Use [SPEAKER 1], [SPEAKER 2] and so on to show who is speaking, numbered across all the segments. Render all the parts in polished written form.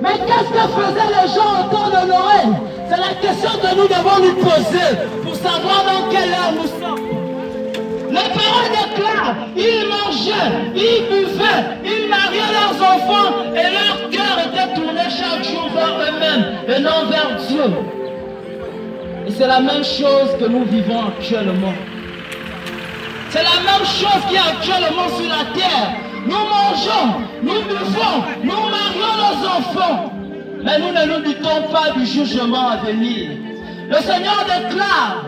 [SPEAKER 1] Mais qu'est-ce que faisaient les gens au temps de Noël? C'est la question que nous devons nous poser pour savoir dans quelle heure nous sommes. Les parents déclarent, ils mangeaient, ils buvaient, ils mariaient leurs enfants et leur cœur était tourné chaque jour vers eux-mêmes et non vers Dieu. Et c'est la même chose que nous vivons actuellement. C'est la même chose qui est actuellement sur la terre. Nous mangeons, nous buvons, nous marions nos enfants. Mais nous ne nous doutons pas du jugement à venir. Le Seigneur déclare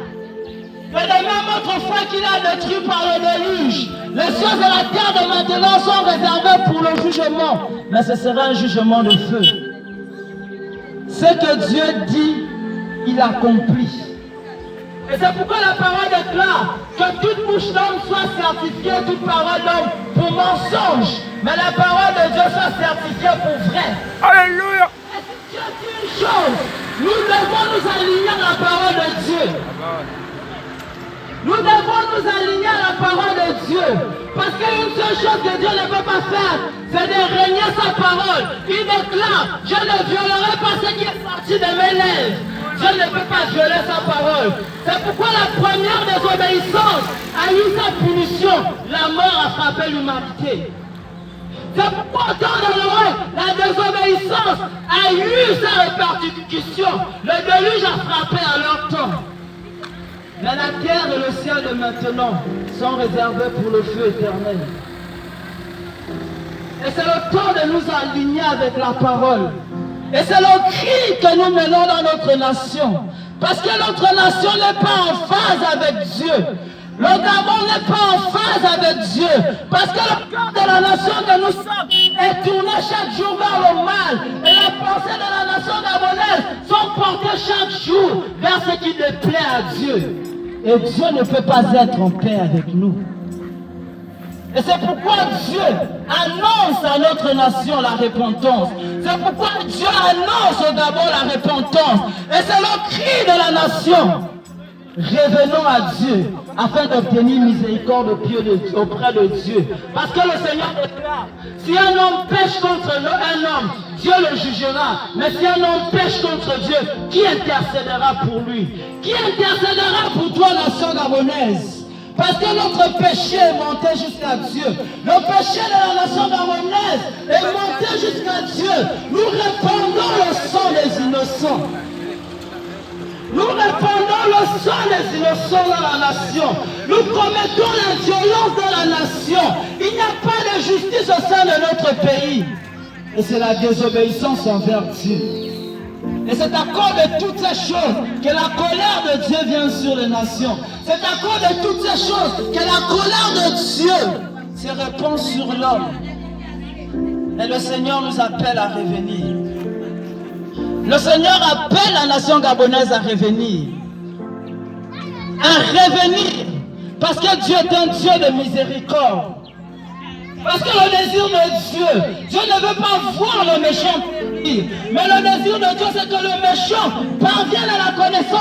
[SPEAKER 1] que de même autrefois qu'il a détruit par le déluge, les cieux et la terre de maintenant sont réservés pour le jugement. Mais ce sera un jugement de feu. Ce que Dieu dit, il accomplit. Et c'est pourquoi la parole déclare que toute bouche d'homme soit certifiée, toute parole d'homme pour mensonge, mais la parole de Dieu soit certifiée pour vrai.
[SPEAKER 2] Alléluia.
[SPEAKER 1] Et si Dieu dit une chose, nous devons nous aligner à la parole de Dieu. Nous devons nous aligner à la parole de Dieu. Parce qu'une seule chose que Dieu ne peut pas faire, c'est de régner sa parole. Il déclare, je ne violerai pas ce qui est sorti de mes lèvres. Dieu ne peut pas violer sa parole. C'est pourquoi la première désobéissance a eu sa punition. La mort a frappé l'humanité. C'est pourquoi au temps de Noël, la désobéissance a eu sa répercussion. Le déluge a frappé à leur temps. Mais la terre et le ciel de maintenant sont réservés pour le feu éternel. Et c'est le temps de nous aligner avec la parole. Et c'est le cri que nous menons dans notre nation. Parce que notre nation n'est pas en phase avec Dieu. Le Gabon n'est pas en phase avec Dieu. Parce que le cœur de la nation que nous sommes est tourné chaque jour vers le mal. Et les pensées de la nation gabonaise sont portées chaque jour vers ce qui déplaît à Dieu. Et Dieu ne peut pas être en paix avec nous. Et c'est pourquoi Dieu annonce à notre nation la repentance. C'est pourquoi Dieu annonce au Gabon la repentance. Et c'est le cri de la nation. Revenons à Dieu afin d'obtenir miséricorde auprès de Dieu. Parce que le Seigneur déclare, si un homme pêche contre un homme, Dieu le jugera. Mais si un homme pêche contre Dieu, qui intercédera pour lui? Qui intercédera pour toi, nation gabonaise? Parce que notre péché est monté jusqu'à Dieu. Le péché de la nation gabonaise est monté jusqu'à Dieu. Nous répandons le sang des innocents. Nous répandons le sang des innocents dans la nation. Nous commettons la violence dans la nation. Il n'y a pas de justice au sein de notre pays. Et c'est la désobéissance envers Dieu. Et c'est à cause de toutes ces choses que la colère de Dieu vient sur les nations. C'est à cause de toutes ces choses que la colère de Dieu se répand sur l'homme. Et le Seigneur nous appelle à revenir. Le Seigneur appelle la nation gabonaise à revenir. À revenir. Parce que Dieu est un Dieu de miséricorde. Parce que le désir de Dieu, Dieu ne veut pas voir le méchant périr. Mais le désir de Dieu, c'est que le méchant parvienne à la connaissance